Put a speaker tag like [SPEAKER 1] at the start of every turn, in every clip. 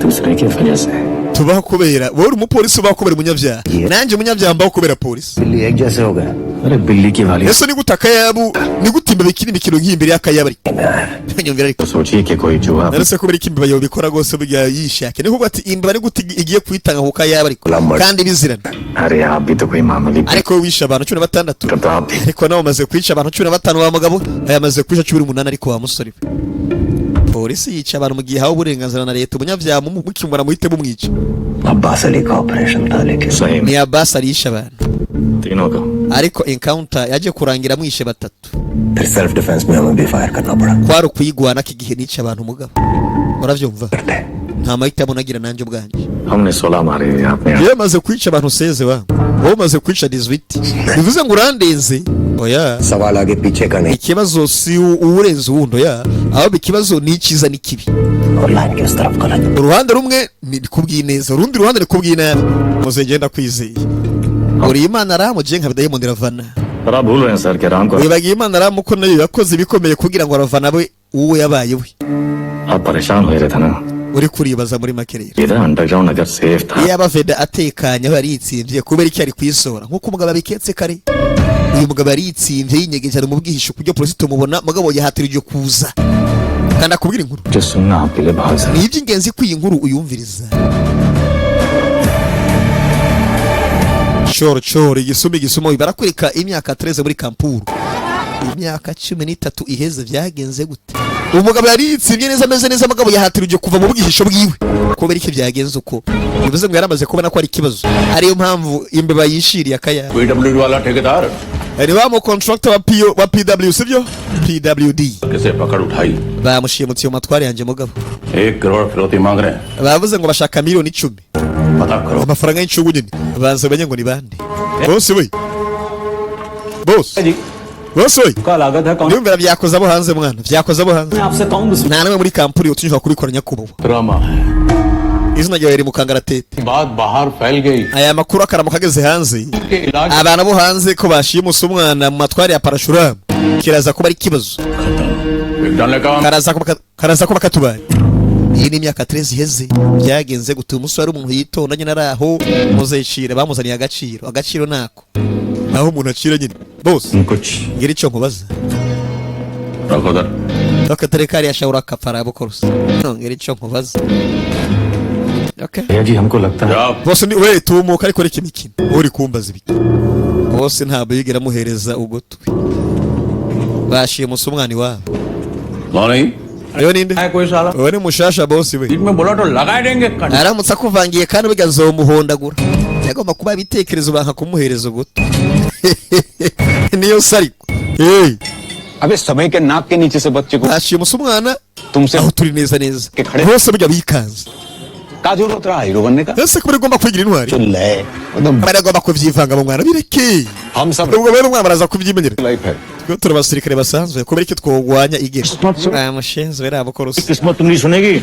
[SPEAKER 1] दूसरे की वजह से
[SPEAKER 2] tubaho kubera wowe umupolisi ubaho kubera umunyabyaha nanjye umunyabyaha mbaho kubera polisi
[SPEAKER 1] बिल्ली एक जैसे हो गए अरे बिल्ली की वाली
[SPEAKER 2] ese ni gutaka yabu ni gutimba bikini mikino nk'imbere y'akayabari nyumvira ariko
[SPEAKER 1] सोचिए कि कोई जुआ
[SPEAKER 2] narese kubera ikimba yo bikora gose burya yishake ni kuvuga ati imba ni guti igiye kwitanga ku kayabari kandi bizirana
[SPEAKER 1] अरे आप भी तो कोई मामूली
[SPEAKER 2] ariko wisha abantu 16 ariko nawe maze kwica abantu 15 wa mugabo ayamaze kwica 18 ariko wa musore polisi yica abantu mu gihe hawo uburenganzira na leta umunyabyaha mu mukimura muhite bumwica
[SPEAKER 1] Abbas अली का ऑपरेशन था लेकिन सही
[SPEAKER 2] ni Abbas alisha abantu
[SPEAKER 1] तीनों का
[SPEAKER 2] ariko encounter yaje kurangira mwishe batatu
[SPEAKER 1] फिर self defence में हमें भी फायर करना पड़ा
[SPEAKER 2] kwari kwigwana kigihe nica abantu mugabo uravyumva nta mahitamo nagira nanje ubwanje
[SPEAKER 1] हमने 16 मारे आपने
[SPEAKER 2] yamaze kwica abantu seze wa wowe maze kwica 18 bivuze ngo urandenze oya
[SPEAKER 1] सवाल आगे पीछे का नहीं
[SPEAKER 2] ikibazo si uburenze ubundo ya aho ikibazo ni ikiza n'ikibi
[SPEAKER 1] और लाइन के उस तरफ गलत
[SPEAKER 2] uruhande rumwe ni kubwiye neza urundi ruhande ni kubwiye nabi muzegenda kwizeye uri imana ramuje nka Diamond Ravana
[SPEAKER 1] आप भूल रहे हैं सर कि राम को
[SPEAKER 2] wibagiye imana ramu ko nayo yakoze ibikomeye kugira ngo Ravana we uwo yabaye we
[SPEAKER 1] आप परेशान हो रहे थे ना
[SPEAKER 2] uri kuribaza muri makerere
[SPEAKER 1] इधर अंडरग्राउंड अगर सेफ था
[SPEAKER 2] yaba Veda atekanye aho yaritsimvye kubera iki ari kwisora nkuko umugabo abiketse kare uyu mugabo yaritsimvye yinyegeje mu bwihisho kujya polisi tumubona mugabo yahatirije kuza kandi akubwira inkuru
[SPEAKER 1] जो सुनना आपके लिए बहुत
[SPEAKER 2] ni iby'ingenzi ko iyi nkuru uyumviriza Choro igisumi barakwereka imyaka 13 muri kampuru imyaka 13 iheze byagenze gute umugabo yaritsimye neza ameze neza mugabo yahatirije kuva mu bwihisho bwiwe kubera iki byagenze uko bivuze ngo yaramaze kubona ko ari kibazo ariyo mpamvu imbeba yishiriye akaya
[SPEAKER 3] PWD वाला ठेकेदार
[SPEAKER 2] ari ba mu contractor wa PW sibyo PWD
[SPEAKER 3] कैसे पकड़ उठाई
[SPEAKER 2] bamushimutse mu matwari yanje mugabo
[SPEAKER 3] 1 करोड़ फिरौती मांग रहे हैं
[SPEAKER 2] bavuze ngo bashaka miliyoni 10
[SPEAKER 3] पता करो
[SPEAKER 2] amafaranga y'incugu nyine banze banye ngo ni bande boss we boss
[SPEAKER 3] ji
[SPEAKER 2] boss we
[SPEAKER 3] का लागत है कौन
[SPEAKER 2] nimvira byakoze abo hanze mwana byakoze abo hanze
[SPEAKER 3] मैं आपसे कहूं
[SPEAKER 2] nta namwe muri kampuri utunyuka kubikora nyakubahwa
[SPEAKER 3] drama है
[SPEAKER 2] izina ryawe riri mu kangaratete
[SPEAKER 3] बात बाहर फैल गई
[SPEAKER 2] aya makuru akaramuka ageze hanze
[SPEAKER 3] के इलाज
[SPEAKER 2] abana bo hanze ko bashimuse umwana mu matwari ya parashuramu kiraza kuba ari kibazo
[SPEAKER 3] डालने का
[SPEAKER 2] karaza kuba katubaye iyi ni imyaka 13 iheze byagenze gute umusore ari umuntu yitonda nyine araho muzeshira bamuzaniye agaciro nako aho umuntu acira nyine boss
[SPEAKER 1] कुछ
[SPEAKER 2] ngira icyo nkubaza
[SPEAKER 3] रखो दर
[SPEAKER 2] bakatare kari yashawura kafara bokorosa ngira icyo nkubaza okay
[SPEAKER 1] भैया जी हमको लगता है
[SPEAKER 3] आप
[SPEAKER 2] boss ni we tumuka ariko reka imikino uri kumbaza ibiki boss ntabwo yigera muhereza ugutwi bashiye musumwani wabo
[SPEAKER 3] कौन नहीं
[SPEAKER 2] ayo ninde
[SPEAKER 3] है कोई साला
[SPEAKER 2] we ni mushasha boss we
[SPEAKER 3] बीच में बोला तो लगा देंगे
[SPEAKER 2] aramutse akuvangiye kandi bigazomuhondagura yagomba kuba ibitekerezo banka kumuhereza ugutwi niyo sariko hey
[SPEAKER 4] अबे समय के नाक के नीचे से बच्चे को
[SPEAKER 2] bashiye musumwana
[SPEAKER 4] तुमसे
[SPEAKER 2] aho turi neza neza
[SPEAKER 4] खड़े-
[SPEAKER 2] bose burya bikanze
[SPEAKER 4] का जरूरत रहा हीरो बनने का
[SPEAKER 2] ese ko igomba kwigira intwari
[SPEAKER 4] ले एकदम
[SPEAKER 2] bari agomba kuvyivanga mu mwana bireke
[SPEAKER 4] हम सब
[SPEAKER 2] ubwo rero umwana baraza kubyimenyera
[SPEAKER 4] life है
[SPEAKER 2] twe turi abasirikare basanzwe kubera iki twogwanya igero mushenzi we rabo korosi
[SPEAKER 1] किस्मत तुमरी सुनेगी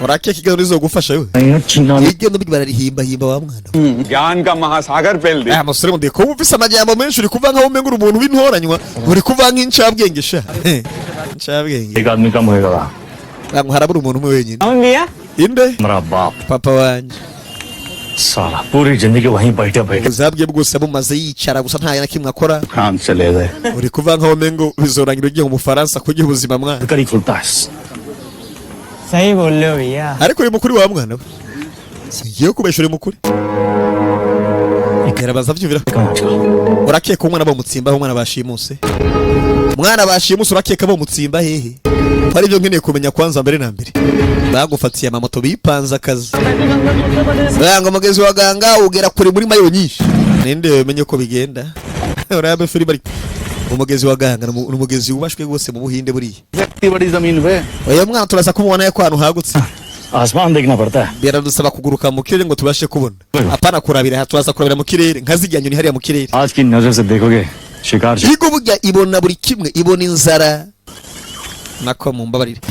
[SPEAKER 2] urake kigazo rizogufasha we
[SPEAKER 1] Chinna
[SPEAKER 2] igendo bigi bararihimba wa mwana
[SPEAKER 4] ज्ञान का महासागर फैल दे
[SPEAKER 2] musore mundi ko ufise amajambo menshi uri kuva nkaho umenga umuntu w'intoranywa uri kuva nk'incabwenge sha incabwenge
[SPEAKER 1] एक आदमी कम होएगा
[SPEAKER 2] bangu harabura umuntu umwe wenyine
[SPEAKER 4] भैया
[SPEAKER 2] inde
[SPEAKER 1] मेरा बाप
[SPEAKER 2] papa wanje
[SPEAKER 1] साला पूरी जिंदगी वहीं बैठे बैठे
[SPEAKER 2] uzabwiye bwose bumaze yicara gusa nta na kimwe akora
[SPEAKER 4] France चले गए
[SPEAKER 2] uri kuva nkaho umenga bizorangira ugiye mu Bufaransa kugira ubuzima mwana
[SPEAKER 1] करी खुलता है
[SPEAKER 5] सही बोल रहे हो भैया
[SPEAKER 2] ariko uri mukuri wa mwana we singiye kubesha uri mukuri igarabaza vyumvira urakeka umwana bamutsimba aho umwana bashimuse umwana bashimuse urakeka bamutsimba hehe ari byo nkeneye kumenya kwanza mbere na mbere bagufatiye amamoto bipanze akazi banga mugezi wa ganga ugera kuri muri mayo nyinshi ninde umenye ko bigenda urabe furi bari umugezi wa ganga n'umugezi ubashwe gose mu Buhinde buriye
[SPEAKER 4] इतनी बड़ी जमीन पे
[SPEAKER 2] oya mwana turaza kumubona yako ahantu hagutse
[SPEAKER 1] आसमान देखना पड़ता है
[SPEAKER 2] biradusaba kuguruka mu kirere ngo tubashe kubona apana kurabira turaza kurabira mu kirere nkazijya nyoni hariya mu kirere
[SPEAKER 1] आज की नजर से देखोगे शिकार
[SPEAKER 2] Igo burya ibona buri kimwe ibona inzara nako mumbabarire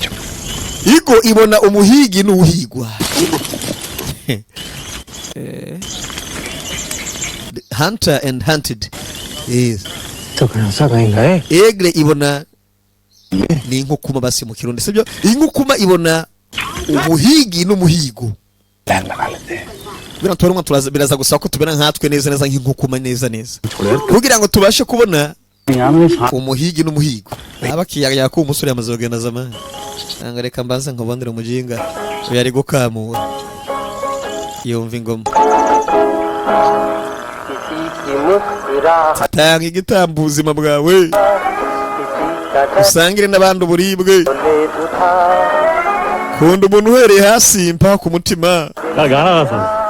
[SPEAKER 2] Igo ibona umuhigi n'uhigwa Hunter and hunted yes
[SPEAKER 1] तो कैसा कहेंगे
[SPEAKER 2] Egre ibona ni inkukuma basi mu kirundi sibyo inkukuma ibona umuhigi n'umuhigo
[SPEAKER 4] plan लगा लेते हैं
[SPEAKER 2] bino tubona turaza biraza gusaba ko tubera nkatwe neza neza nk'inkukuma neza neza kugira ngo tubashe kubona umuhigi n'umuhigo abakiyaga ko umusore yamaze kugenda zamani anga reka mbanza nkobandira umujinga yari gukamura yumva ingoma tanga igitambo ubuzima bwawe usangire n'abandi uburibwe kunda umuntu uhereye hasi mpaka ku mutima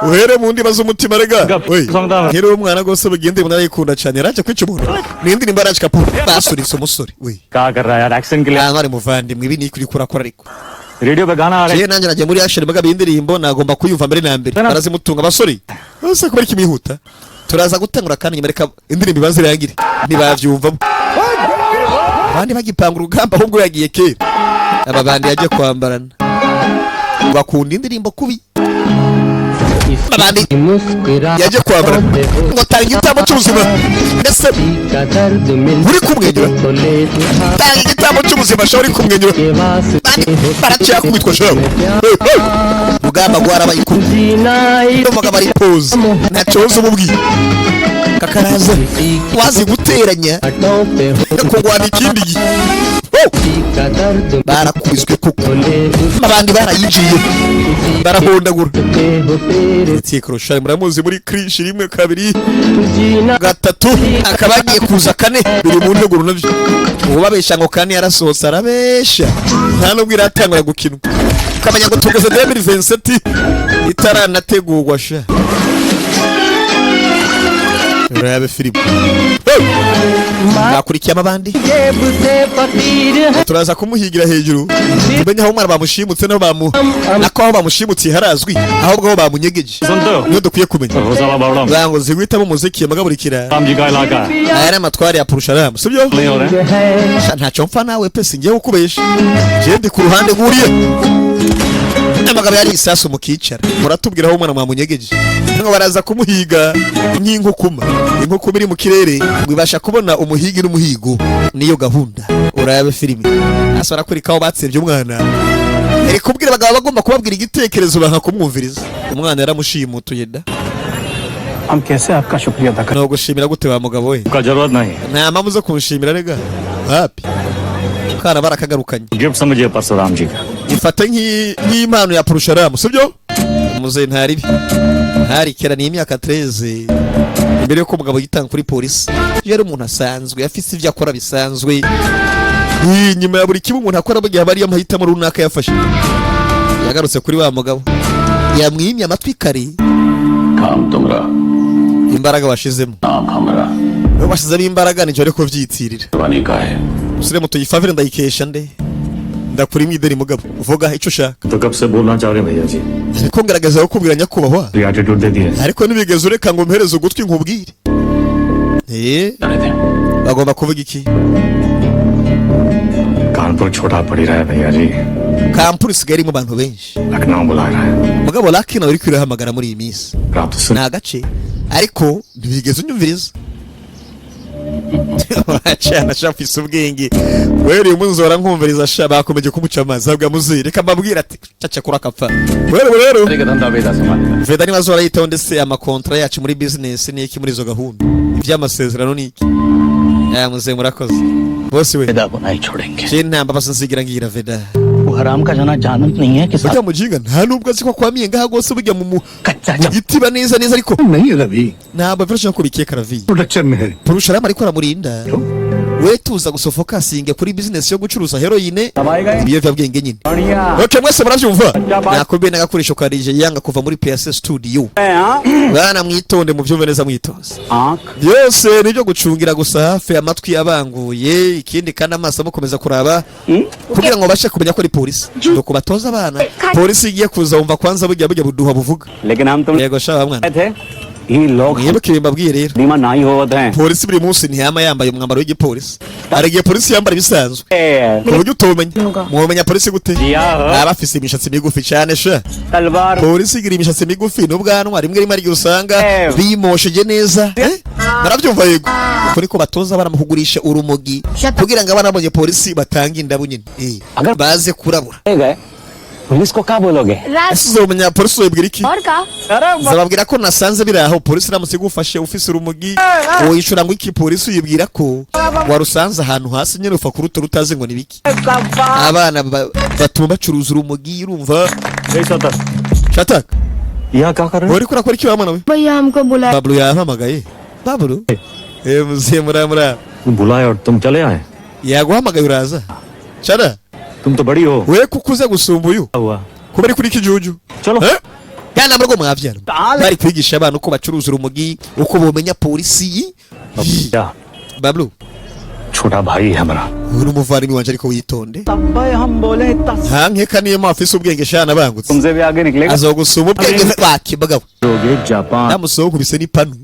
[SPEAKER 2] uhere mu ndiba z'umutima rega nkiri umwana gose bugende umuntu arayikunda cyane yaraje kwica umuntu n'indi nimba araje kapo basuritse umusore we ari muvandimwe ibi ni kuri kurakora ariko
[SPEAKER 1] radio पे गाना आ रहा है
[SPEAKER 2] je nanje naje muri action baga bindirimbo nagomba kuyumva mbere na mbere barazimutunga basore bose kubera kimihuta turaza gutangura kandi nyemereka indirimbo bazirangire ntibavyumvamo abandi bagipanga urugamba ahubwo yagiye kera aba bandi yaje kwambarana bakunda indirimbo kubi abandi yaje kwambarana ngo tanga igitabo cy'ubuzima ndetse uri kumwenyura tanga igitabo cy'ubuzima shori kumwenyura baraciye kubitwa shawe rugamba gwarabaye kuvuga bari pose ntacozo mubwi kakaraza wazi guteranya kugwana ikindi gihe barakubiswe kuko abandi barayinjiye barahondagura tsikrosha muramuzi muri krish rimwe kabiri gatatu akabagiye kuza kane biri mu ndeguru navyo ubabesha ngo kane yarasohotse arabesha nta nubwo iratangura gukinwa kamenya ngo tugeze 2027 itaranategurwa sha Rabe Philippe nakurikiye amabandi turaza kumuhigira hejuru tumenye aho umwana bamushimutse no nako aho bamushimutse harazwi ahubwo aho bamunyegeje niyo dukwiye kumenya zango zigwita mu muziki amagaburikira aya ni amatwari ya Purusharam sibyo ntacyo mfa nawe pese ngiye ukubesha je ndi ku ruhande guriye amagabo yari isasu mukicara muratubwira aho umwana mwamunyegeje ngo baraza kumuhiga nk'inkukuma inkukuma iri mu kirere gwibasha kubona umuhigi n'umuhigo niyo gahunda urabe filimi asara kuri kaho batsevye umwana eri kubwira bagabo bagomba kubabwira igitekerezo banka kumwumviriza umwana yaramushimutuye da
[SPEAKER 5] हम कैसे आपका शुक्रिया अदा करें
[SPEAKER 2] no gushimira gute wa mugabo we
[SPEAKER 1] का जरूरत नहीं
[SPEAKER 2] nta mpamvu zo kunshimira rega hapi kana barakagarukanye
[SPEAKER 1] gift समझिए परशुराम जी का
[SPEAKER 2] ifata nk'impano ya Purusharam sibyo muze ntari hari kera ni imyaka 13 imbere yuko umugabo yitanga kuri polisi yari umuntu asanzwe afise ivyo akora bisanzwe nyuma ya buri kimwe umuntu akora bugiye bari amahitamo runaka yafashe yagarutse kuri wa mugabo yamwimye amatwi kare
[SPEAKER 3] काम तुमरा
[SPEAKER 2] imbaraga washizemo
[SPEAKER 3] नाम हमारा
[SPEAKER 2] washizemo imbaraga nico reko vyitirira
[SPEAKER 3] जवानी का है
[SPEAKER 2] usire muto yifavire ndayikesha nde ndakuri mwideri mugabo uvuga ico ushaka
[SPEAKER 1] तो कब से बोलना चाह रहे भैया जी
[SPEAKER 2] ariko ngerageza gukubwira nyakubahwa
[SPEAKER 1] attitude दे दिया
[SPEAKER 2] ariko nibigeze ureka ngo mpereze ugutwi nkubwire
[SPEAKER 3] जाने दें
[SPEAKER 2] bagomba kuvuga iki
[SPEAKER 1] कानपुर छोटा पड़ रहा है भैया जी
[SPEAKER 2] kampuri isigaye irimo abantu benshi
[SPEAKER 1] Lucknow बुला रहा है
[SPEAKER 2] mugabo Lucky nawe uri kwirahamagara muri iyi minsi
[SPEAKER 1] आप तो सुन
[SPEAKER 2] ni agace ariko ntibigeze unyumviriza cyane shafise ubwenge were umunzora nkumviriza sha bakomeje kumuca amazi abwa muzire reka mbabwira ati caca kura kapfa rero
[SPEAKER 3] का धंधा बेदा संभाल
[SPEAKER 2] Veda ni bazora yitondetse amakontra yacu muri business ni iki muri zo gahunda ivy'amasezerano ni iki muze murakoze bose we
[SPEAKER 5] वेदा को नहीं छोड़ेंगे
[SPEAKER 2] je ntamba basanzigira ngira Veda
[SPEAKER 5] वो हराम का जना जानत नहीं है कि
[SPEAKER 2] burya mujinga nta nubwo azi ko kwamiye ngaha gose burya mu
[SPEAKER 5] कच्चा
[SPEAKER 2] gitiba neza neza ariko
[SPEAKER 4] नहीं Ravi
[SPEAKER 2] ntabwo bifasha ko bikeka ravi
[SPEAKER 4] production में है
[SPEAKER 2] Purusharam ariko aramurinda we tuza gusofoka singe kuri business yo gucuruza heroine ibiyovyabwenge nyine okay mwese muravyumva nakombe nagakoresho karije yanga kuva muri PS studio bana mwitonde mu vyumve neza mwitonze byose nibyo gucungira gusa hafi amatwi yabanguye ikindi kandi amaso mukomeza kuraba kugira ngo bashe kumenya ko ari polisi no kubatoza abana polisi igiye kuza umva kwanza burya buduha buvuga
[SPEAKER 5] लेकिन हम तुम
[SPEAKER 2] yego shaba mwana
[SPEAKER 5] थे ये लोग
[SPEAKER 2] mwibuke bimbabwiye rero
[SPEAKER 5] बीमा नहीं होवत हैं
[SPEAKER 2] polisi buri munsi ntiyama yambaye umwambaro w'igipolisi hari igihe polisi yambara ibisanzwe ku buryo utomenya mwomenya polisi gute aba afise imishatsi migufi cyane sha
[SPEAKER 5] तलवार
[SPEAKER 2] polisi igira imishatsi migufi n'ubwanwa rimwe rimwe ariko usanga bimosheje neza narabyumva yego uko niko batoza baramukugurisha urumogi kugira ngo abana bonye polisi batanga indabu nyine baze kurabura
[SPEAKER 5] police को क्या बोलोगे?
[SPEAKER 2] Ese umenya polisi uyibwira iki?
[SPEAKER 6] और का
[SPEAKER 2] Zababwira ko nasanze biri aho polisi iramutse igufashe ufise urumogi woyishura ngo iki polisi uyibwira ko warusanze ahantu hasi nyine ufa kuruta rutazi ngo nibiki. Abana batuma bacuruza urumogi urumva. Shatak.
[SPEAKER 5] यहाँ क्या कर रहे
[SPEAKER 2] Wari kurakora iki wa mwana we?
[SPEAKER 6] भैया हमको बुलाया
[SPEAKER 2] Bablu yahamagaye. Bablu? Muziye muramura.
[SPEAKER 5] हो? बुलाया और तुम चले आए?
[SPEAKER 2] Yaguhamagaye uraza. Chara.
[SPEAKER 5] तुम तो बड़ी हो.
[SPEAKER 2] We kukuze gusumba uyu.
[SPEAKER 5] हुआ.
[SPEAKER 2] Kubera kuri iki juju.
[SPEAKER 5] चलो.
[SPEAKER 2] Kandi amurgo mwavyara. Bari kwigisha abantu uko bacuruza urumogi, uko bomenya polisi.
[SPEAKER 5] क्या?
[SPEAKER 2] Bablu.
[SPEAKER 5] छोटा भाई है हमारा.
[SPEAKER 2] Uri umuvandimwe wanje ariko witonde.
[SPEAKER 5] भाई हम बोले
[SPEAKER 2] Hankeka niyo mafise ubwenge shana bangutse.
[SPEAKER 5] तुमसे भी आगे निकलेगा.
[SPEAKER 2] Azogusuma ubwenge bwakibagawe.
[SPEAKER 5] Japan.
[SPEAKER 2] Namusohokubise n'ipanu.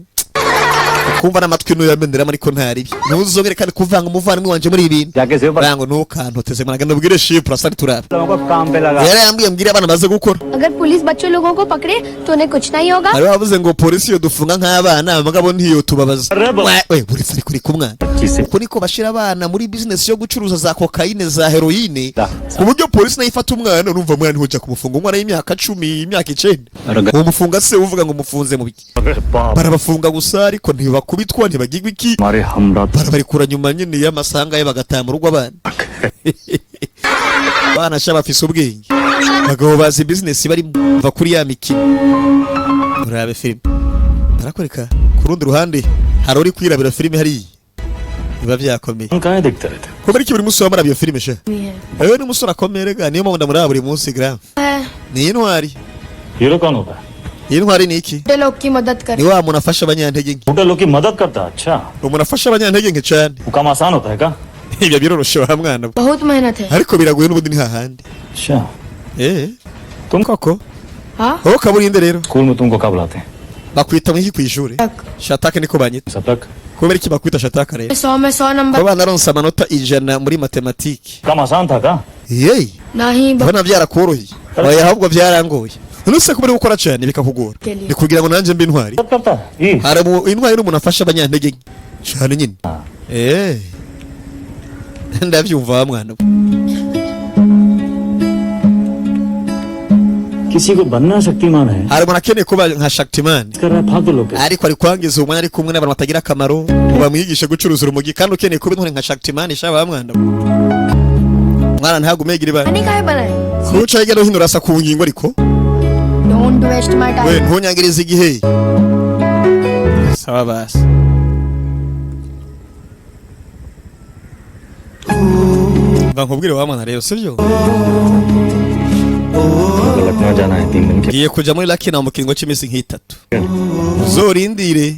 [SPEAKER 2] Kumva n'amatwi n'uyamenderamo ariko ntari. Ntuzongere kandi kuvanga umuvandimwe wanje muri ibintu.
[SPEAKER 5] जाके से ऊपर
[SPEAKER 2] Bango ntukantoteze mwana genda ubwire Shipra sari turaba.
[SPEAKER 5] लोगों को काम पे लगा.
[SPEAKER 2] Yari yambwiye mbwire abana baze gukora.
[SPEAKER 6] अगर पुलिस बच्चों लोगों को पकड़े तो उन्हें कुछ नहीं होगा
[SPEAKER 2] Ari bavuze ngo polisi yo dufunga nk'abana amagabo ntiyo tubabaza.
[SPEAKER 5] Rebo.
[SPEAKER 2] We polisi kuri kumwana.
[SPEAKER 5] जिसे
[SPEAKER 2] Uko niko bashira abana muri business yo gucuruza za cocaine za heroine.
[SPEAKER 5] Da.
[SPEAKER 2] Ku buryo polisi nayo ifata umwana urumva mwana ntihoja kumufunga umwana y'imyaka 10 imyaka 9. Uwo mufunga se uvuga ngo mufunze mu biki. Barabafunga gusa ariko ntibakubitwa ntibagirwa iki.
[SPEAKER 5] हमारे हमरा
[SPEAKER 2] Barabarikura nyuma nyine y'amasanga ye bagataha mu rugo abana. Bana sha bafise ubwenge. Bagabo bazi business bari va kuri ya mikino. Urabe film. Barakwereka ku rundi ruhande hari uri kwirabira filime hari. Biba byakomeye.
[SPEAKER 5] कहाँ देखते रहते?
[SPEAKER 2] Kubera iki buri musi wamara iyo filime sha? Ewe ni musura akomeye ga niyo mpamvu ndamuraba buri munsi gram. Ni intwari.
[SPEAKER 5] Hero कौन होता है?
[SPEAKER 2] Intwari ni iki?
[SPEAKER 6] बूढ़े लोग की मदद
[SPEAKER 2] Ni
[SPEAKER 6] करे
[SPEAKER 2] wa muntu afasha abanyantege nke.
[SPEAKER 5] बूढ़े लोग की मदद करता है. अच्छा.
[SPEAKER 2] Umuntu afasha abanyantege nke cyane.
[SPEAKER 5] वो काम आसान होता है क्या?
[SPEAKER 2] Ibyo biroroshe wa mwana.
[SPEAKER 6] बहुत मेहनत है
[SPEAKER 2] Ariko biragoye n'ubundi ni hahandi.
[SPEAKER 5] अच्छा.
[SPEAKER 2] Tum koko.
[SPEAKER 6] हाँ
[SPEAKER 2] Wowe kaburinde rero.
[SPEAKER 5] स्कूल में तुमको क्या बुलाते हैं?
[SPEAKER 2] Bakwita mu iki kwishuri?
[SPEAKER 6] तक
[SPEAKER 2] Shataka niko banyita.
[SPEAKER 5] शतक.
[SPEAKER 2] Kubera iki bakwita shataka rero?
[SPEAKER 6] 100 में 100 number
[SPEAKER 2] Abana ronsa amanota 100 muri matematike.
[SPEAKER 5] काम आसान था क्या?
[SPEAKER 2] Yey.
[SPEAKER 6] नहीं
[SPEAKER 2] Bana byarakoroheye. Oya ahubwo byarangoye. Nuse kubera gukora cyane bikakugora. Ni kugira ngo nanje mbe intwari.
[SPEAKER 5] सब करता है. ये.
[SPEAKER 2] Hari intwari n'umuntu afasha abanyantege nke. Cyane nyine. Ndabyumva wa mwana.
[SPEAKER 5] किसी को बनना शक्तिमान है.
[SPEAKER 2] Hari umuntu akeneye kuba nka Shaktiman.
[SPEAKER 5] कर रहा है फालतू लोग.
[SPEAKER 2] Ariko ari kwangiza umwana ari kumwe n'abantu batagira akamaro. Bamwigisha gucuruza urumogi kandi ukeneye kuba intwari nka Shaktiman sha wa mwana. Mwana ntagumegira ibara.
[SPEAKER 6] नहीं काहे बनाए
[SPEAKER 2] Nuca hirya no hino urasa ku ngingo ariko.
[SPEAKER 6] Don't waste my
[SPEAKER 2] We
[SPEAKER 6] time
[SPEAKER 2] ntunyangirize igihe. Sawa basi. Bankubwire wa mwana rero sivyo?
[SPEAKER 5] Lucknow जाना है 3 दिन के.
[SPEAKER 2] Ngiye kuja muri Lucky na mu kiringo cy'iminsi nk'itatu. Uzorindire.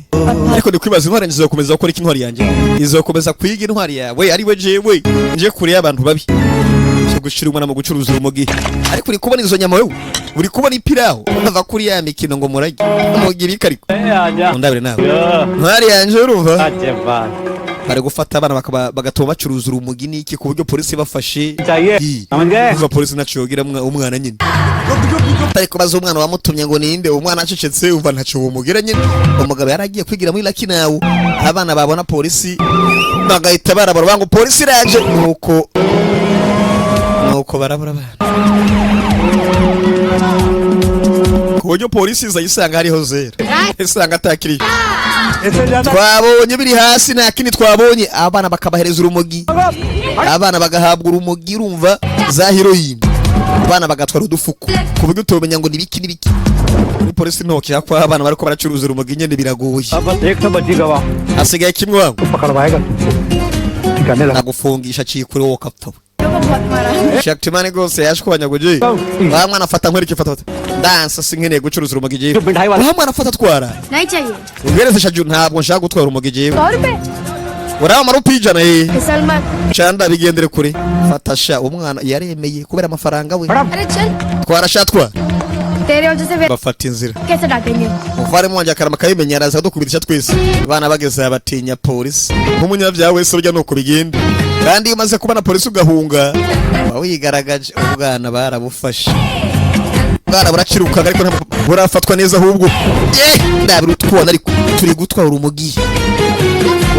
[SPEAKER 2] Ariko ndikwibaza intwari nzizokomeza gukora iki intwari yanjye? Izokomeza kwiga intwari yawe ari we jewe nje kure y'abantu babi. Cyo gushira umwana mu gucuruza urumogi. Ariko uri kubona izo nyama wewe? Uri kubona ipiraho? Bava kuri ya mikino ngo murage. Mugira ikariko. Ndabire nawe. Intwari yanjye urumva? Bari gufata abana bagatuma bacuruza urumogi niki ku buryo polisi bafashe.
[SPEAKER 5] समझ गए?
[SPEAKER 2] Kuva polisi naciyogira umwana nyine. Ariko baza umwana wamutumye ngo ninde umwana acecetse umva ntacyo bumugira nyine. Umugabo yaragiye kwigira muri Lucky nawe. Abana babona polisi bagahita barabara bango polisi iraje nuko barabara abana. Ku buryo polisi izayisanga hariho zero. Isanga atakiri. Twabonye biri hasi nta kindi twabonye abana bakabahereza urumogi. Abana bagahabwa urumogi urumva za heroine. Abana bagatwara udufuko ku buryo utomenya ngo nibiki nibiki. Muri polisi ntoki yakwa abana bariko baracuruza urumogi nyene biragoye.
[SPEAKER 5] अब एक तो बची गवा.
[SPEAKER 2] Hasigaye kimwe wangu
[SPEAKER 5] पकड़वाएगा. ठिकाने लगा.
[SPEAKER 2] nagufungisha cikure wo kapfa. Shaktimani gose yashkwanya goje. Wa mwana afata nkwereke fata. Dansa sinkeneye gucuruza urumogi je.
[SPEAKER 5] मिठाई वाला.
[SPEAKER 2] Wa mwana afata twara.
[SPEAKER 6] नहीं चाहिए
[SPEAKER 2] Ubwereze shaju ntabwo nshaka gutwara urumogi je.
[SPEAKER 6] 100 रुपए
[SPEAKER 2] Ura marupijana
[SPEAKER 6] फिसल मत
[SPEAKER 2] Chanda bigendere kure. Fata sha umwana yaremeye kubera amafaranga we.
[SPEAKER 6] अरे चल
[SPEAKER 2] Twarashatwa
[SPEAKER 6] तेरे वजह से वे
[SPEAKER 2] bafata inzira.
[SPEAKER 6] कैसे डांटेंगे
[SPEAKER 2] Muvare mwanje akarama kayimenya araza dukubitisha twese. Bana bageze abatinya polisi. Nk'umunyabyaha wese urya nuko bigenda. Kandi iyo umaze kubana polisi ugahunga wigaragaje ubwana barabufashe. Bwana buraciruka ariko burafatwa neza ahubwo. Ndabira utwona ariko turi gutwara urumogi.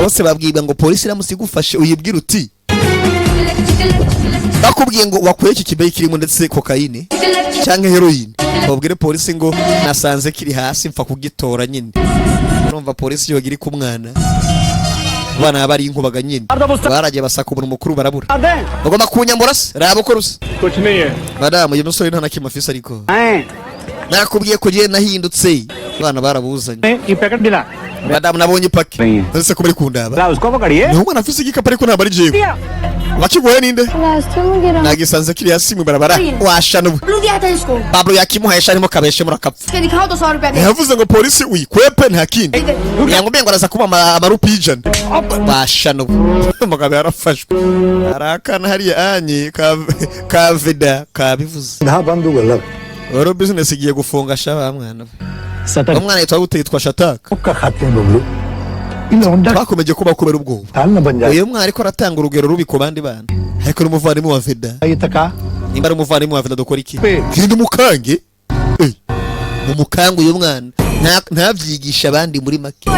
[SPEAKER 2] Bose babwibwa ngo polisi iramusigufashe uyibwira uti bakubwiye ngo wakuye iki kibeyi kirimo ndetse kokayine cyangwa heroine babwire polisi ngo nasanze kiri hasi mfa kugitora nyine. Urumva polisi yo giri ku mwana bana bari inkubaga nyine baragiye basaka umuntu mukuru barabura bagomba kunyambura se rabo ko rusa
[SPEAKER 5] कुछ नहीं है
[SPEAKER 2] madam uyu musore nta nakimafisa ariko nakubwiye ko giye nahindutse bana barabuzanye
[SPEAKER 5] ये पैकेट मिला
[SPEAKER 2] madam nabonye paki ndetse ko muri kundaba
[SPEAKER 5] ला उसको पकड़िए
[SPEAKER 2] ni umwana afise igikapu ariko ntabwo ari jewe wakiguhe ninde
[SPEAKER 6] रास्ते में गिरा
[SPEAKER 2] nagisanze kiri hasi mu barabara washana ubu
[SPEAKER 6] blue दिया था इसको
[SPEAKER 2] Pablo yakimuhesha arimo kabeshe murakapfa
[SPEAKER 6] इसके दिखाओ तो 100 रुपया दे
[SPEAKER 2] yavuze ngo polisi uyikwepe nta kindi yango ngo araza kuba amarupi y'ijana bashana ubu umugabo yarafashwe arakana hariya anye ka vida kabivuze
[SPEAKER 5] हाँ बंद हो गया
[SPEAKER 2] oro business igiye gufunga shaba mwana
[SPEAKER 5] सतर
[SPEAKER 2] umwana yitwa gutitwa Shataka
[SPEAKER 5] का खाते हैं बबलू इन Honda
[SPEAKER 2] bakomeje kuba kubera ubwoba
[SPEAKER 5] ताल न बन जाए
[SPEAKER 2] uyu mwana ariko aratanga urugero rubi ku bandi bana ariko n'umuvandimwe wa vida
[SPEAKER 5] ये तका
[SPEAKER 2] nimba ari umuvandimwe wa vida dukora iki
[SPEAKER 5] पे
[SPEAKER 2] kandi umukange umukange uyu mwana ntavyigisha abandi muri make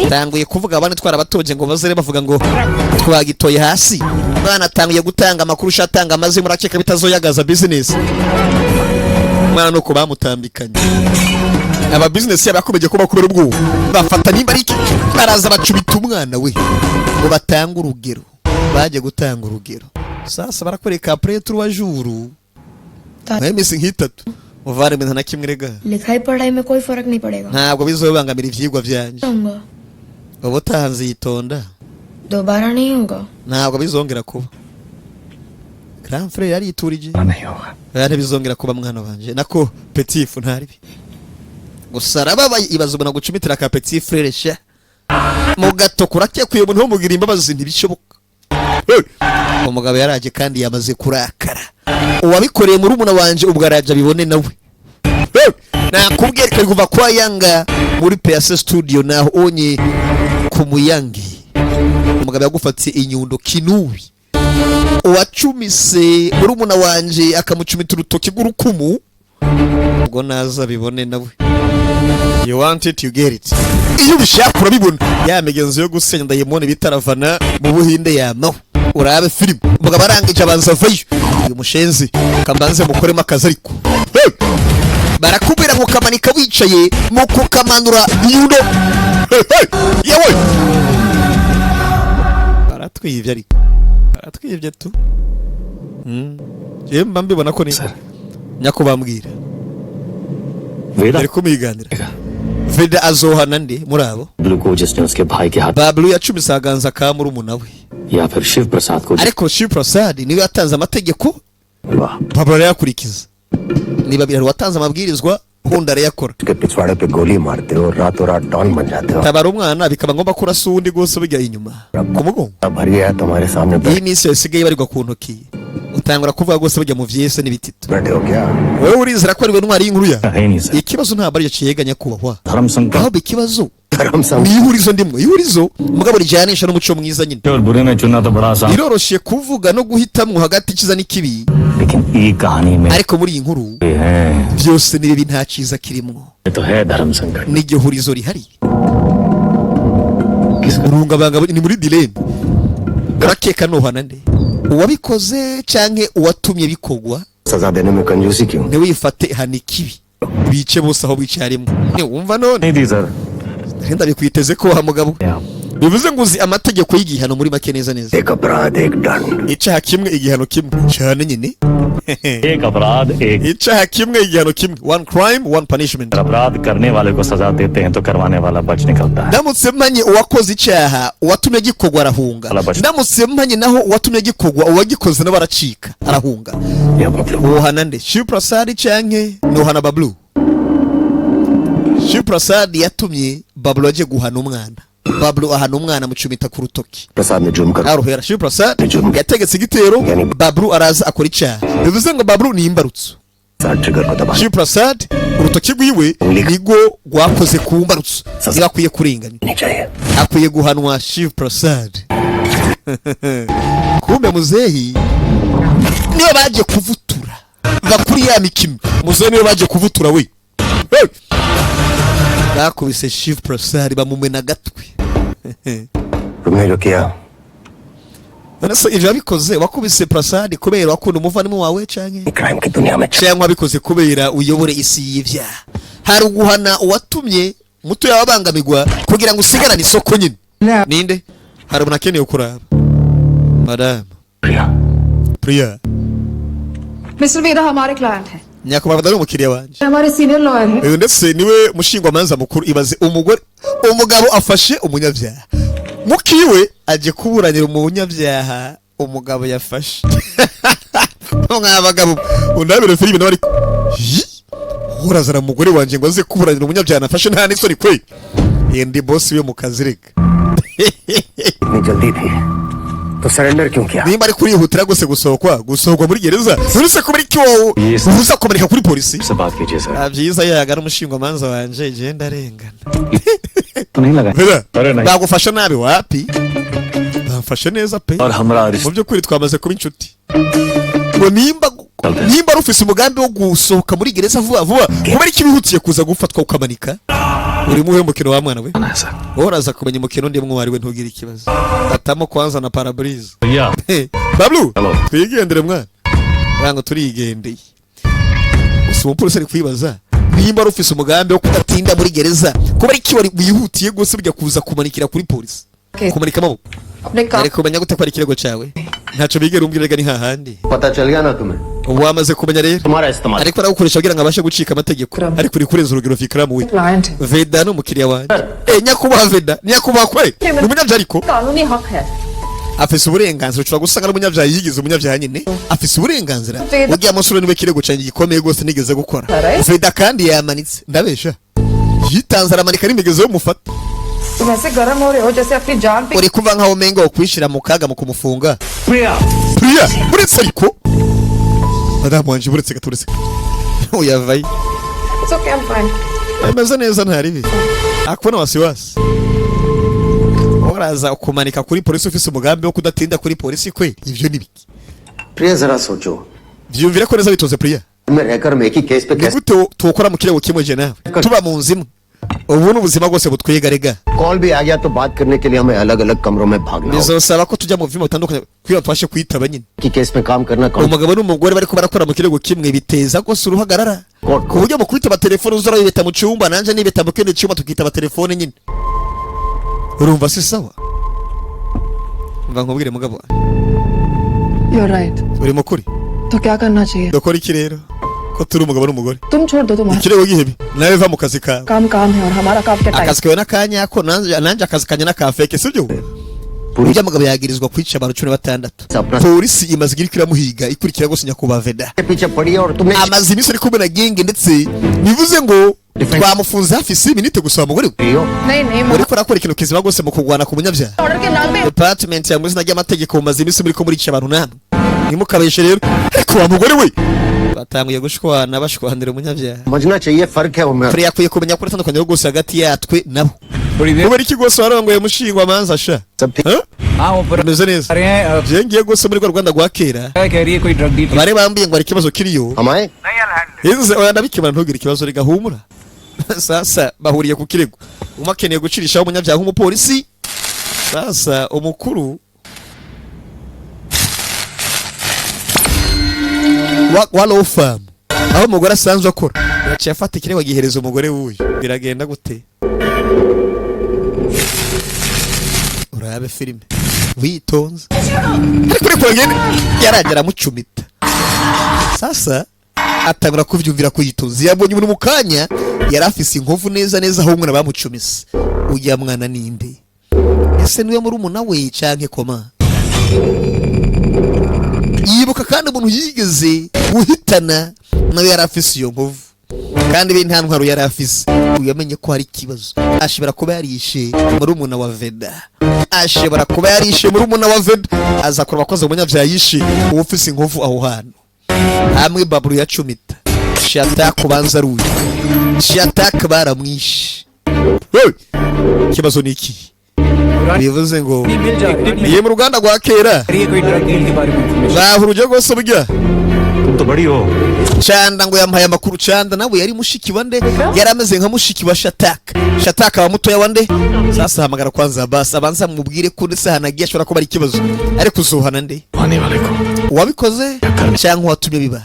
[SPEAKER 2] tanguye kuvuga abandi twarabatoje ngo bazere bavuga ngo twagitoye hasi mwana atanguye gutanga amakuru shatanga amaze murakeka bitazoyagaza business mwana nuko bamutambikanye aba business yabakomeje kuba kubera ubwo bafata nimba ari iki baraza bacubita umwana we ngo batanga urugero baje gutanga urugero sasa barakoreka après 3 jours nayo misi nk'itatu muvare mena nakimwe rega
[SPEAKER 6] लिखाई पढ़ाई में कोई फर्क नहीं पड़ेगा
[SPEAKER 2] ntabwo bizobangamira ivyigwa vyanje
[SPEAKER 6] होगा
[SPEAKER 2] ubu tanzi yitonda
[SPEAKER 6] दोबारा नहीं होगा
[SPEAKER 2] ntabwo bizongera kuba grand frère yari yiturije
[SPEAKER 5] नहीं होगा
[SPEAKER 2] yari bizongera kuba mwana wanje nako petit fu ntaribi gusara baba ibazo bana gucumitira ka petit frère sha mu gato kurakekuye umuntu wo mugira imbabazi ntibishoboka umugabo yaraje kandi yamaze kurakara uwabikoreye muri umuna wanje ubwo araje bibone nawe nakubwiye ko kuva kwa Yanga muri PS studio naho onye ku Muyangi umugabo yagufatiye inyundo kinubi uwacumise muri umuna wanje akamucumita urutoki rw'urukumu ubwo naza bibone nawe you want it you get it iyo bishaka urabibona ya migenzo yo gusenya ndayimone bitaravana mu Buhinde yamaho urabe film umugabo arangije abanza vayo uyu mushenzi kambanze mukoremo akazi ariko barakubwira ngo kamanika wicaye mu kukamanura inyundo yewe baratwivye ariko baratwivye tu mba mbibona ko ni nyakubambwira
[SPEAKER 5] Veda
[SPEAKER 2] ariko miganira Vida azohana nde murabo
[SPEAKER 5] Bablu को जिसने उसके भाई के हाथ
[SPEAKER 2] Bablu yacumise aganza ka muri umuna we
[SPEAKER 5] या फिर शिव प्रसाद को
[SPEAKER 2] ariko Shiv Prasad niwe yatanze amategeko
[SPEAKER 5] वाह
[SPEAKER 2] Pablo arayakurikiza niba bihari watanze amabwirizwa hundi arayakora
[SPEAKER 7] के पिछवाड़े पे गोली मारते हो रातों रात डॉन बन जाते हो
[SPEAKER 2] tabara umwana bikaba ngomba kurasa uwundi gose bijya inyuma ku mugongo
[SPEAKER 7] अब भर गया है तुम्हारे सामने
[SPEAKER 2] iyi minsi yasigaye barirwa ku ntoki utangura kuvuga gose bijya mu vyese n'ibitito
[SPEAKER 7] बैठे हो क्या
[SPEAKER 2] wewe urizera ko ariwe ntwari y'inkuru ya
[SPEAKER 5] है नहीं sir
[SPEAKER 2] ikibazo ntabwo ari ciyeganya kubahwa
[SPEAKER 5] धर्म संकट
[SPEAKER 2] aho ikibazo
[SPEAKER 7] धर्म संघ
[SPEAKER 2] ni ihurizo ndimwe ihurizo mugabo rijanisha n'umuco mwiza nyine
[SPEAKER 5] और बुरे में चुनना तो बड़ा आसान
[SPEAKER 2] biroroshye kuvuga no guhitamwo hagati ikiza n'ikibi
[SPEAKER 5] लेकिन एक कहानी में
[SPEAKER 2] ariko muri iyi nkuru
[SPEAKER 5] ये है
[SPEAKER 2] byose ni bibi nta cyiza kirimo
[SPEAKER 5] ये तो है धर्म संकट
[SPEAKER 2] n'iryo hurizo rihari urungabanga ni muri dilemme urakeka nohana nde uwabikoze canke uwatumye bikogwa
[SPEAKER 7] सजा देने में कंजूसी क्यों
[SPEAKER 2] ntiwifate hana ikibi bice bose aho bicarimwe wumva none
[SPEAKER 5] नहीं थी sir
[SPEAKER 2] ndenda bikwiteze ko wa mugabo bivuze ngo uzi amategeko y'igihano muri make neza neza
[SPEAKER 7] एक अपराध एक दंड
[SPEAKER 2] icaha kimwe igihano kimwe cyane nyine
[SPEAKER 5] एक अपराध एक
[SPEAKER 2] icaha kimwe igihano kimwe one crime one punishment
[SPEAKER 5] अपराध करने वाले को सजा देते हैं तो करवाने वाला बच निकलता है
[SPEAKER 2] ndamutse mpanye uwakoze icyaha uwatumye gikogwa arahunga ndamutse mpanye naho uwatumye gikogwa uwagikoze nawe aracika arahunga
[SPEAKER 7] या Bablu
[SPEAKER 2] wohana nde Shiv Prasad canke nohana Bablu Shiv Prasad yatumye Bablu aje guhana umwana Bablu ahana umwana mucumita ku rutoki
[SPEAKER 7] प्रसाद ने जुर्म कर
[SPEAKER 2] aruhera Shiv Prasad yategetse igitero Bablu araza akora icyaha bivuze ngo Bablu ni imbarutso
[SPEAKER 7] trigger को दबा
[SPEAKER 2] Shiv Prasad urutoki rwiwe nigo rwakoze ku mbarutso niba akwiye kurenganya
[SPEAKER 7] नहीं चाहिए
[SPEAKER 2] akwiye guhanwa Shiv Prasad kumbe muzehi niyo baje kuvutura bakuri ya mikino muzehi niyo baje kuvutura we Hey! bakubise Shiv Prasad bamumena gatwe
[SPEAKER 7] तुमने जो किया
[SPEAKER 2] Nase ivyo abikoze wakubise Prasad kubera wakunda umuvandimwe wawe canke
[SPEAKER 7] crime की दुनिया में
[SPEAKER 2] cyangwa wabikoze kubera uyobore isi y'ivya. Hari uguhana uwatumye muto yababangamirwa kugira ngo usigarane isoko nyine. Ninde? Hari umuntu akeneye kuraba. Madam Priya.
[SPEAKER 8] Mister Veera हमारे client हैं,
[SPEAKER 2] Nyakubahwa ndari umukiriya wanje.
[SPEAKER 8] हमारे senior lawyer हैं.
[SPEAKER 2] Uyu ndetse niwe mushingwamanza mukuru. Ibaze umugabo afashe umunyabyaha. Mukiwe aje kuburanira umunyabyaha umugabo yafashe. Mwabagabo undabire filime nawe ariko. Urazana umugore wanje ngo aze kuburanira umunyabyaha nafashe nta n'isoni kwe. Ndi boss we mu kazi rega.
[SPEAKER 7] इतनी जल्दी थी तो सरेंडर क्यों किया?
[SPEAKER 2] Nimba ari kurihutira gose gusohokwa muri gereza. Uretse ko muri cyo uza kumanika kuri polisi.
[SPEAKER 5] से बात कीजिए sir.
[SPEAKER 2] Abyiza yaga n'umushingwamanza wanje je ndarengana.
[SPEAKER 5] तो नहीं लगा.
[SPEAKER 2] Vera,
[SPEAKER 5] अरे नहीं.
[SPEAKER 2] bagufasha nabi wapi? Bamfashe neza pe.
[SPEAKER 5] और हमारा रिश्ता
[SPEAKER 2] Mu by'ukuri twamaze kuba inshuti. Ngo nimba rufise umugambi wo gusohoka muri gereza vuba kuba ari kibihutiye kuza gufatwa ukamanika. Uri muhe mukino wa mwana we?
[SPEAKER 5] है sir.
[SPEAKER 2] Uraza kumenya umukino ndimwe wari we ntugire ikibazo. Atamo kwanza na parabrise.
[SPEAKER 5] भैया.
[SPEAKER 2] Bablu,
[SPEAKER 5] Hello.
[SPEAKER 2] twigendere mwana. Wango turigendeye. Gusa umupolisi ari kwibaza nimba rufise umugambi wo kudatinda muri gereza kuba ari kiwari wihutiye gose bijya kuza kumanikira kuri polisi. Kumanika amaboko.
[SPEAKER 8] अपने काम
[SPEAKER 2] Ariko kumenya gute ko ari kirego cyawe? Ntaco bigera umbwirega ni hahandi.
[SPEAKER 7] पता चल गया ना तुम्हें?
[SPEAKER 2] Ubu wamaze kumenya rero.
[SPEAKER 7] तुम्हारा इस्तेमाल
[SPEAKER 2] Ariko aragukoresha kugira ngo abashe gucika amategeko. Ariko uri kurenza urugero Vikramu we.
[SPEAKER 8] Client है,
[SPEAKER 2] Veda no mukiriya wanje. Nyakubaha Veda, nyakubaha kwe. Umunyabyaha ariko
[SPEAKER 8] कानूनी हक है.
[SPEAKER 2] afise uburenganzira ushobora gusanga n'umunyabyaha yigize umunyabyaha nyine afise uburenganzira
[SPEAKER 8] Veda.
[SPEAKER 2] ugiye amusore niwe kirego cyanjye gikomeye gose nigeze gukora.
[SPEAKER 8] Alright.
[SPEAKER 2] Veda kandi yamanitse ndabesha yitanze aramanika n'imigeze yo mufata
[SPEAKER 8] तुम ऐसे गर्म हो रहे हो जैसे अपनी जान पे.
[SPEAKER 2] uri kuva nkaho mengo wo kwishira mu kaga mu kumufunga.
[SPEAKER 5] Priya.
[SPEAKER 2] Priya uretse ariko madamu wanje uretse gaturetse uyavaye
[SPEAKER 8] It's okay, I'm fine.
[SPEAKER 2] ameze neza ntari bi akubona wasiwasi uraza kumanika kuri polisi ufise umugambi wo kudatinda kuri polisi kwe ivyo ni biki
[SPEAKER 7] प्रिया जरा सोचो
[SPEAKER 2] vyumvira ko neza bitoze Priya
[SPEAKER 7] मैं रहकर मैं एक ही केस पे कैसे
[SPEAKER 2] nigute tukora mu kirego kimwe je nawe tuba mu nzimu ubu n'ubuzima bwose butwiga rega
[SPEAKER 7] call भी आ गया तो बात करने के लिए हमें अलग अलग कमरों में भागना होगा
[SPEAKER 2] bizosaba ko tujya mu vyuma bitandukanye kugira twashe kwitaba nyine
[SPEAKER 7] कि केस में काम करना कौन
[SPEAKER 2] umugabo n'umugore bariko barakora mu kirego kimwe biteza gose uruhagarara ku buryo mu kwitaba telefone uzora bibeta mu cyumba nanje nibeta mu kindi cyumba tukitaba telefone nyine urumva si sawa mva nkubwire mugabo
[SPEAKER 8] You're right.
[SPEAKER 2] uri mukuri
[SPEAKER 8] तो क्या करना चाहिए?
[SPEAKER 2] dukora iki rero ko turi umugabo n'umugore
[SPEAKER 8] तुम छोड़ दो, तुम्हारा
[SPEAKER 2] ikirego gihebe nawe va mu kazi kawe
[SPEAKER 8] काम काम है और हमारा काम क्या time.
[SPEAKER 2] akazi kawe n'akanya ko nanje akazi kanye n'akafeke sibyo burya mugabo yagirizwa kwica abantu 16
[SPEAKER 7] अपना
[SPEAKER 2] polisi imaze igira kiramuhiga ikurikira gose nyakuba Veda
[SPEAKER 7] के पीछे पड़ी है और तुमने
[SPEAKER 2] amazi iminsi ari kumwe na genge ndetse bivuze ngo twamufunze hafi 6 minute gusa wa mugore
[SPEAKER 7] पियो
[SPEAKER 8] नहीं नहीं
[SPEAKER 2] uriko rakora ikintu kizima gose mu kugwana ku munyabyaha
[SPEAKER 8] order के नाम पे
[SPEAKER 2] department ya muzina ry'amategeko mumaze iminsi muri ko murica abantu namwe nimukabeshe rero ariko wa mugore we batanguye gushwana bashwanira umunyabyaha
[SPEAKER 7] समझना चाहिए फर्क है उम्र
[SPEAKER 2] Priya akwiye kumenya ko atandukanye gose hagati yatwe nabo kubera iki gose warongoye mushingwa manza sha
[SPEAKER 7] सब ठीक
[SPEAKER 9] हाँ ऊपर
[SPEAKER 2] bimeze neza
[SPEAKER 9] रहे हैं
[SPEAKER 2] je ngiye gose muri Rwanda rwa kera
[SPEAKER 9] कह रही है कोई drug deal
[SPEAKER 2] bare bambwiye ngo ari kibazo kiriyo
[SPEAKER 7] हमारे
[SPEAKER 2] inze oya ndabikimana ntugire ikibazo rigahumura sasa bahuriye ku kirego umakeneye gucirishaho umunyabyaha nk'umupolisi sasa umukuru wa law firm aho umugore asanzwe akora yaciye afata ikirego agihereza umugore w'uyu biragenda gute urabe filime witonze ariko reko ngene yaragera mucumita sasa atangura kuvyumvira ko yitonze yabonye umuntu mukanya yari afise inkovu neza neza aho umwana bamucumise ujya mwana ninde ese niwe muri umuna we canke koma yibuka kandi umuntu yigeze guhitana nawe yari afise iyo nkovu kandi be nta ntwaro yari afise uyamenye ko hari ikibazo ashobora kuba yarishe muri umuna wa Veda ashobora kuba yarishe muri umuna wa Veda azakora abakoze umunyabyaha yishe ufise inkovu aho hantu hamwe baburu ya cumita shata kubanza ruye shata baramwishe wewe kibazo niki bivuze ngo
[SPEAKER 9] मिल जाएगी
[SPEAKER 2] niye mu Rwanda rwa kera
[SPEAKER 9] कोई drug deal के बारे में information.
[SPEAKER 2] bahuruje gose burya
[SPEAKER 5] तुम तो बड़ी हो.
[SPEAKER 2] Chanda ngo yampaye amakuru. Chanda nawe yari mushiki wande, yari ameze nka mushiki wa Shataka. Shataka wa mutoya wande. Sasa hamagara kwanza Abbas abanza mubwire ko ndetse hanagiye ashobora kuba ari ikibazo. Ari kuzuhana nde?
[SPEAKER 5] आने वाले को.
[SPEAKER 2] Wabikoze cyangwa watumye biba?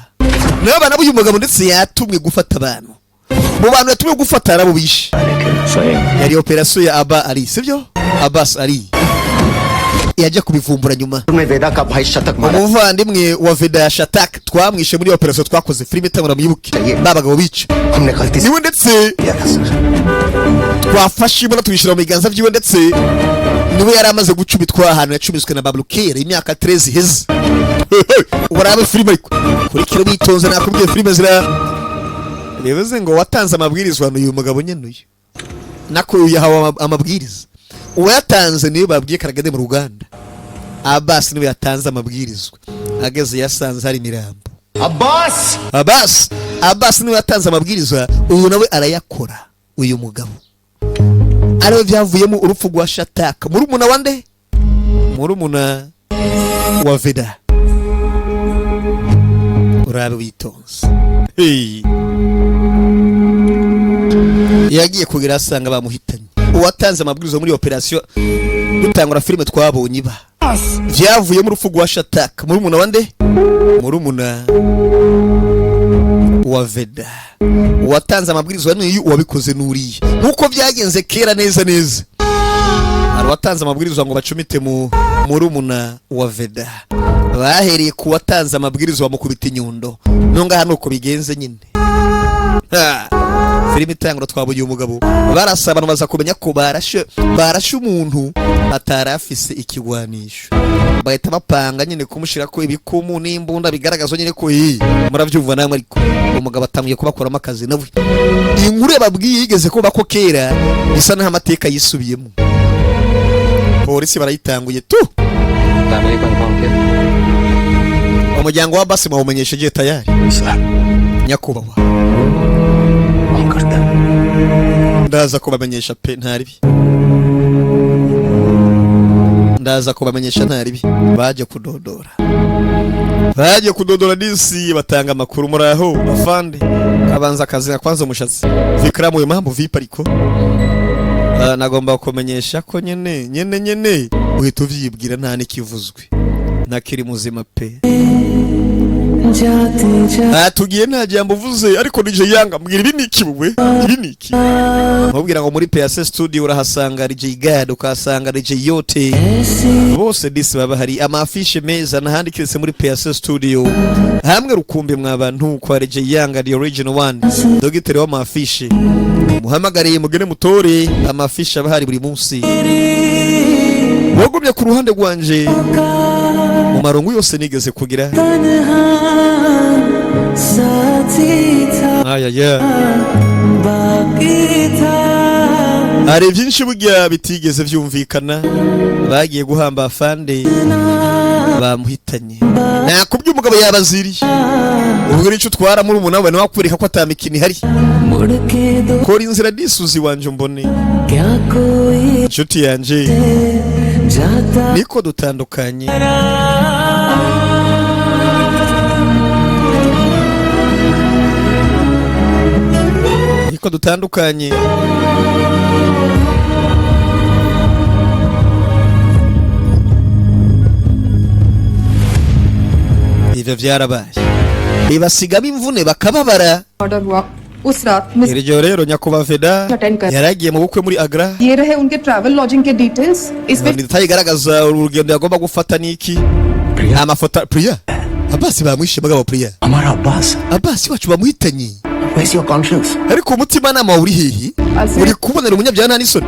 [SPEAKER 2] Nawe bana buyu mugabo ndetse yatumwe gufata abantu. Mu bantu yatumwe gufata arabo bishe. Yari operation ya Aba Ali, sibyo? Abbas Ali. Yaje kubivumbura nyuma.
[SPEAKER 7] वेदा का भाई शतक मारा
[SPEAKER 2] Umuvandimwe wa Veda Shatak twamwishe muri operation twakoze filime itangura muyibuke. Babagabo bica.
[SPEAKER 7] हमने गलती से
[SPEAKER 2] Niwe ndetse
[SPEAKER 7] किया था sir
[SPEAKER 2] twafashe ibona tubishira mu biganza byiwe ndetse niwe yari amaze gucumitwa ahantu yacumiswe na Bablukere imyaka 13 heze. Urabe filime ariko kuri kiro bitonze nakubwiye filime zira bivuze ngo watanze amabwirizwa n'uyu mugabo nyenuye nako yahawe amabwiriza uwo yatanze niyo babwiye Karagade mu Ruganda. Abbas niwe yatanze amabwirizwa ageze yasanze hari mirambo. Abbas niwe yatanze amabwirizwa uyu nawe arayakora. Uyu mugabo ariwe byavuyemo urupfu rwa Shataka murumuna wande murumuna wa Veda. Urabe witonze. Yagiye kugira asanga bamuhitanye. Uwatanze amabwirizo muri operation dutangura filime twabonye iba byavuye mu rufu rwa Shataka murumuna wande murumuna wa Veda. Uwatanze amabwirizo n'uyu wabikoze nuriye nkuko byagenze kera neza neza. Watanze amabwirizo ngo bacumite mu murumuna wa Veda. Bahereye ku watanze amabwirizo bamukubita inyundo. Nonga hano uko bigenze nyine. Filime itangura twabuye umugabo barasaba baza kumenya ko barashe umuntu atarafise ikigwanisho. Bahita bapanga nyine kumushira ko ibikumu n'imbunda bigaragaza nyine ko muravyumva namwe ariko umugabo atamwiye kubakoramo akazi nawe. Inkuru babwiye yigeze ko bako kera bisa naho amateka yisubiyemo. Polisi barayitanguye tu. Umuryango wa Abbas mawumenyesheje tayari. Nyakubahwa. Ndaza kubamenyesha pe ntaribi. Ndaza kubamenyesha ntaribi. Baje kudodora disi batanga makuru muraho bafande. Abanza akazi kwanza umushatsi. Vikram uyu mambo vipi ariko? Nagomba kumenyesha ko nyene uhita uvyibwira nta nikivuzwe. Nakiri muzima pe. Tugiye nta jambo uvuze ariko DJ Yanga mbwira ibi niki bwe ibi niki mubwira ngo muri PAC studio urahasanga DJ Gad ukasanga DJ Yote bose disi baba hari amafishe meza nahandikiretse muri PAC studio hamwe rukumbi mwabantu kwa DJ Yanga the original one dogiteri wa amafishe muhamagariye mugene mutore amafishe aba hari buri munsi wagumye ku ruhande rwanje mu marongo yose nigeze kugira. Hari byinshi burya bitigeze byumvikana bagiye guhamba afande bamuhitanye nakubye umugabo yabaziriye ubwo nicyo twara muri umuntu nawe wakwereka ko atamikini hari kora inzira disuzi wanje mbone inshuti yanje niko dutandukanye. Niko dutandukanye. Ivyo vyarabaye bibasigamo imvune bakababara.
[SPEAKER 8] Order हुआ उस रात miss
[SPEAKER 2] Iryo rero Nyakuba Veda yaragiye mu bukwe muri Agra.
[SPEAKER 8] ये रहे उनके travel lodging के डिटेल्स इसमें
[SPEAKER 2] Nitayigaragaza urugendo yagomba gufata niki amafoto Priya. Abbas bamwishe bagabo Priya.
[SPEAKER 7] हमारा Abbas
[SPEAKER 2] Abbas wacu bamuhitanye.
[SPEAKER 7] Where's your conscience?
[SPEAKER 2] Ariko umutima nama uri hihi uri kubonera umunyabyaha nta n'isoni.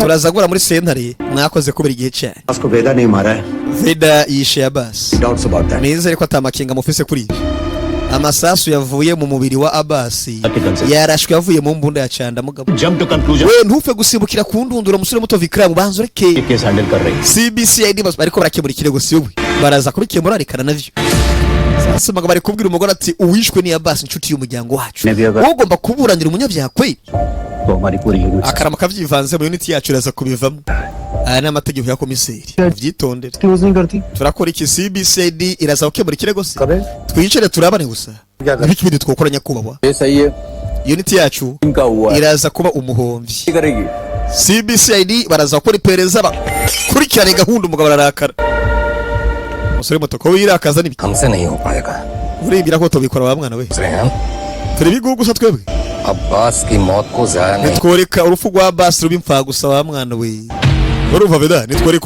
[SPEAKER 2] Turazagura muri sentare mwakoze kubera igihe cyane.
[SPEAKER 7] Abbas को वेदा नहीं मारा है.
[SPEAKER 2] Veda yishe Abbas.
[SPEAKER 7] Doubts about that.
[SPEAKER 2] Nizere ko atamakinga mufise kuri ibi. Amasasu yavuye mu mubiri wa Abbas yarashwe yavuye mu mbunda ya Chanda mugabo.
[SPEAKER 3] Jump to conclusion.
[SPEAKER 2] We ntufe gusimbukira ku ndundura musore muto Vikram banzo reke.
[SPEAKER 3] Case handle कर रही.
[SPEAKER 2] CBCID bariko barakemura ikirego si wowe. Baraza kubikemura rekana navyo. Sasa magabo bari kubwira umugore ati uwishwe ni Abbas inshuti y'umuryango wacu. Ugomba kuburanira umunyabyaha kwe. Akarama kavyivanze mu unity yacu raza kubivamo. aya ni amategeko ya komiseri vyitondere
[SPEAKER 7] close नहीं करती
[SPEAKER 2] turakora iki CBCD iraza gukemura ikirego se
[SPEAKER 7] कबे
[SPEAKER 2] twicare turabane gusa ibiki bindi twokora nyakubahwa
[SPEAKER 3] ये सही है
[SPEAKER 2] unity yacu
[SPEAKER 3] इनका हुआ है
[SPEAKER 2] iraza kuba umuhomvyi
[SPEAKER 3] करेगी
[SPEAKER 2] CBCD baraza gukora iperereza bakurikirana gahunda umugabo ararakara musore moto ko wirakaza nibi
[SPEAKER 7] हमसे नहीं हो पाएगा
[SPEAKER 2] urimbira ko tobikora wa mwana we
[SPEAKER 7] Rehan
[SPEAKER 2] turi bigugu sa twebwe
[SPEAKER 7] Abbas की मौत को जाया नहीं
[SPEAKER 2] nitworeka urupfu rwa Abbas rubimfa gusa wa mwana we urumva beda nitworeka